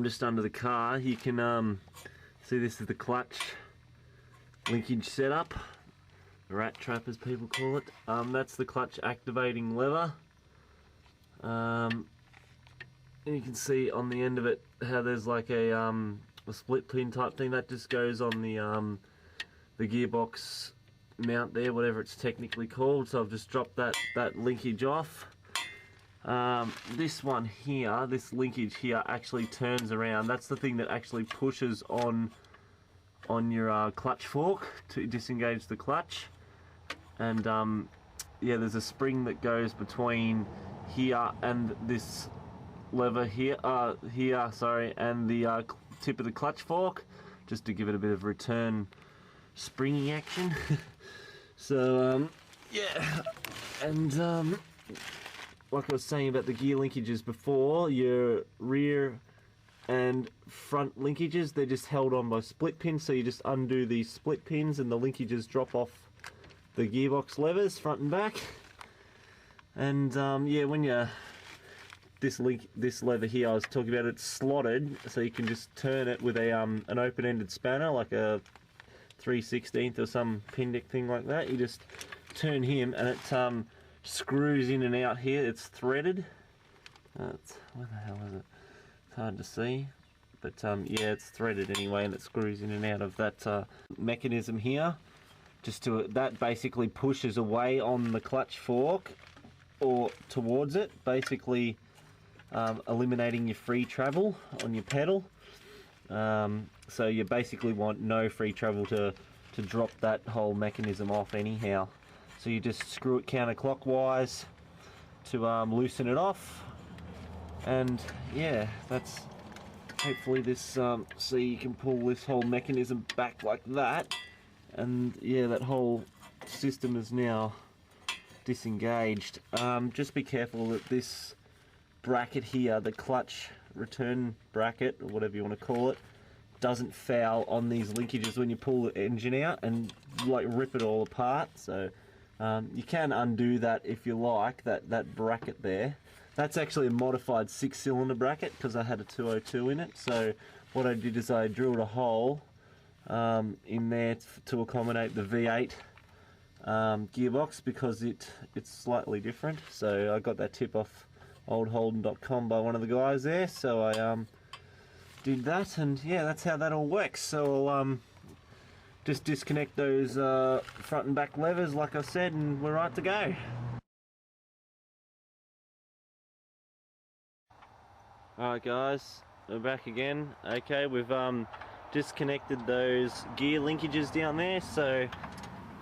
just under the car, you can see this is the clutch linkage setup, the rat trap as people call it. That's the clutch activating lever. And you can see on the end of it how there's like a split pin type thing that just goes on the gearbox mount there, whatever it's technically called. So I've just dropped that linkage off. This one here, this linkage here actually turns around. That's the thing that actually pushes on your clutch fork to disengage the clutch. And yeah, there's a spring that goes between here and this lever here, and the tip of the clutch fork, just to give it a bit of return springy action. So yeah, and like I was saying about the gear linkages before, your rear and front linkages, they're just held on by split pins, so you just undo these split pins and the linkages drop off the gearbox levers front and back. And yeah, when you this lever here I was talking about, it's slotted, so you can just turn it with a an open-ended spanner, like a 3/16 or some Pindic thing like that. You just turn him and it screws in and out here. It's threaded. Where the hell is it? It's hard to see, but yeah, it's threaded anyway, and it screws in and out of that mechanism here. That basically pushes away on the clutch fork or towards it, basically eliminating your free travel on your pedal. So you basically want no free travel to drop that whole mechanism off anyhow. So you just screw it counterclockwise to loosen it off. And yeah, that's hopefully this, so you can pull this whole mechanism back like that, and yeah, that whole system is now disengaged. Just be careful that this bracket here, the clutch return bracket, or whatever you want to call it, doesn't foul on these linkages when you pull the engine out and like rip it all apart. So you can undo that if you like, that bracket there. That's actually a modified 6-cylinder bracket because I had a 202 in it. So what I did is I drilled a hole in there to accommodate the V8 gearbox, because it's slightly different. So I got that tip off oldholden.com by one of the guys there. So I did that, and yeah, that's how that all works. So I'll just disconnect those front and back levers like I said, and we're right to go. Alright guys, we're back again. Okay, we've disconnected those gear linkages down there, so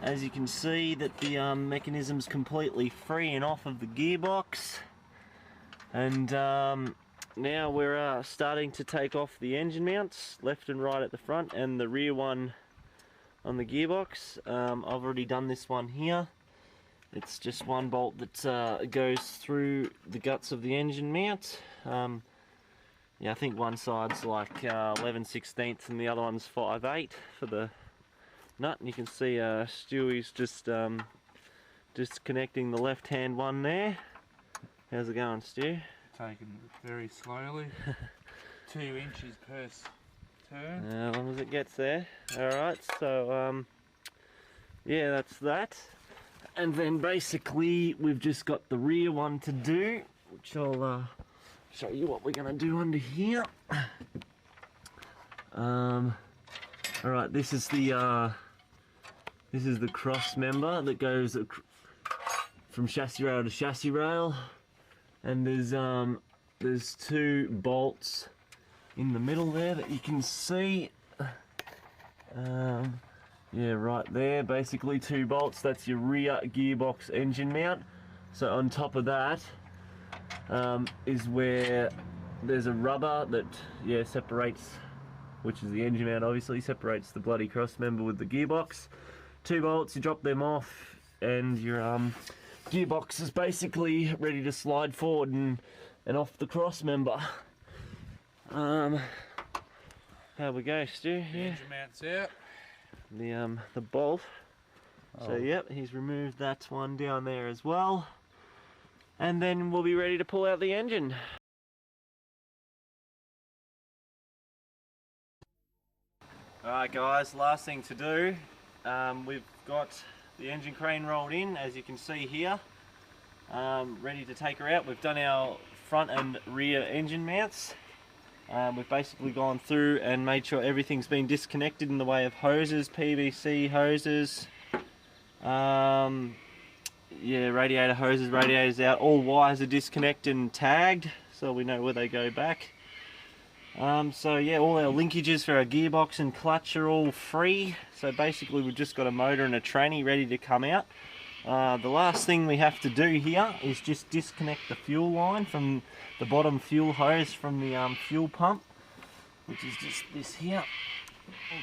as you can see that the mechanism's completely free and off of the gearbox. And now we're starting to take off the engine mounts, left and right at the front, and the rear one on the gearbox. I've already done this one here. It's just one bolt that goes through the guts of the engine mount. Yeah, I think one side's like 11/16 and the other one's 5/8 for the nut. And you can see Stewie's just connecting the left-hand one there. How's it going, Stu? Taking it very slowly. 2 inches per turn. As long as it gets there. Alright, so yeah, that's that. And then basically we've just got the rear one to do, which I'll show you what we're going to do under here. Alright, this is the cross member that goes from chassis rail to chassis rail, and there's 2 bolts in the middle there that you can see. Yeah, right there, basically 2 bolts. That's your rear gearbox engine mount. So on top of that is where there's a rubber that separates, which is the engine mount obviously, separates the bloody cross member with the gearbox. 2 bolts, you drop them off and your gearbox is basically ready to slide forward and off the cross member. How we go, Stu? Yeah. Engine mount's out. The bolt. Oh. So yep, he's removed that one down there as well. And then we'll be ready to pull out the engine. Alright guys, last thing to do, we've got the engine crane rolled in, as you can see here, ready to take her out. We've done our front and rear engine mounts. We've basically gone through and made sure everything's been disconnected in the way of hoses, PVC hoses, yeah, radiator hoses, radiators out. All wires are disconnected and tagged, so we know where they go back. So yeah, all our linkages for our gearbox and clutch are all free. So basically we've just got a motor and a tranny ready to come out. The last thing we have to do here is just disconnect the fuel line from the bottom fuel hose from the fuel pump, which is just this here.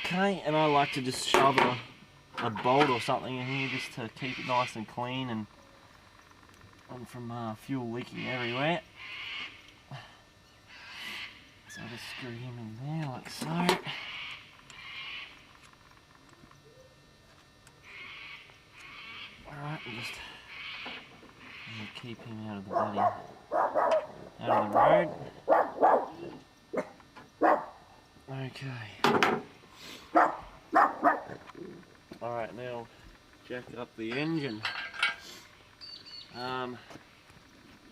Okay, and I like to just shove a bolt or something in here just to keep it nice and clean and from fuel leaking everywhere. So I'll just screw him in there like so. Alright, we'll just keep him out of the bloody, out of the road. Okay. Alright, now jack up the engine.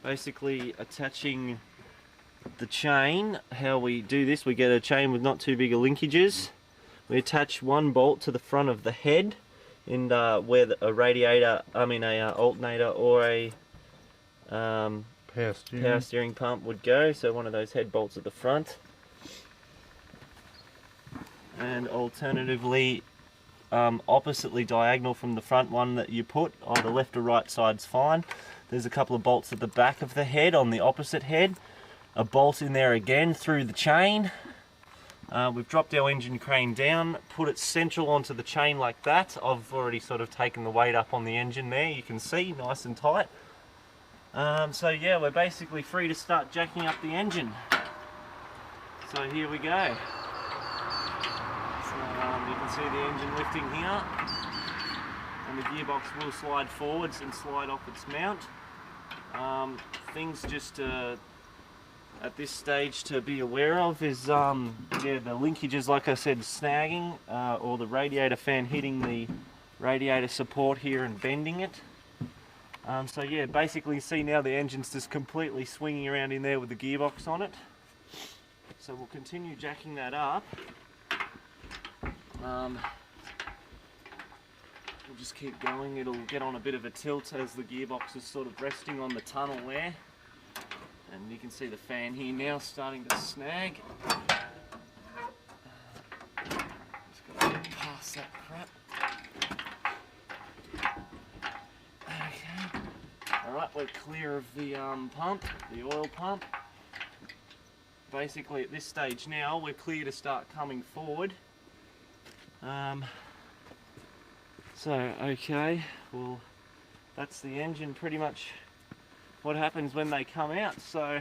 Basically attaching the chain, how we do this, we get a chain with not too big of linkages. We attach one bolt to the front of the head and where a radiator, alternator or a power steering pump would go, so one of those head bolts at the front. And alternatively, oppositely diagonal from the front one that you put, either left or right side's fine. There's a couple of bolts at the back of the head on the opposite head. A bolt in there again through the chain. We've dropped our engine crane down, put it central onto the chain like that. I've already sort of taken the weight up on the engine there, you can see, nice and tight. So yeah, we're basically free to start jacking up the engine. So here we go. So you can see the engine lifting here, and the gearbox will slide forwards and slide off its mount. Things just at this stage to be aware of is yeah, the linkages, like I said, snagging, or the radiator fan hitting the radiator support here and bending it. So yeah, basically you see now the engine's just completely swinging around in there with the gearbox on it. So we'll continue jacking that up. We'll just keep going. It'll get on a bit of a tilt as the gearbox is sort of resting on the tunnel there. And you can see the fan here now starting to snag. Just gotta get past that crap. Okay. Alright, we're clear of the pump, the oil pump. Basically at this stage now we're clear to start coming forward. Okay, well that's the engine pretty much what happens when they come out. So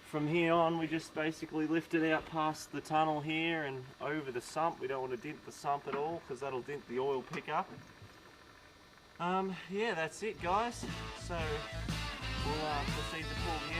from here on we just basically lift it out past the tunnel here and over the sump. We don't want to dent the sump at all because that'll dent the oil pickup. Yeah, that's it guys. So we'll proceed to pull the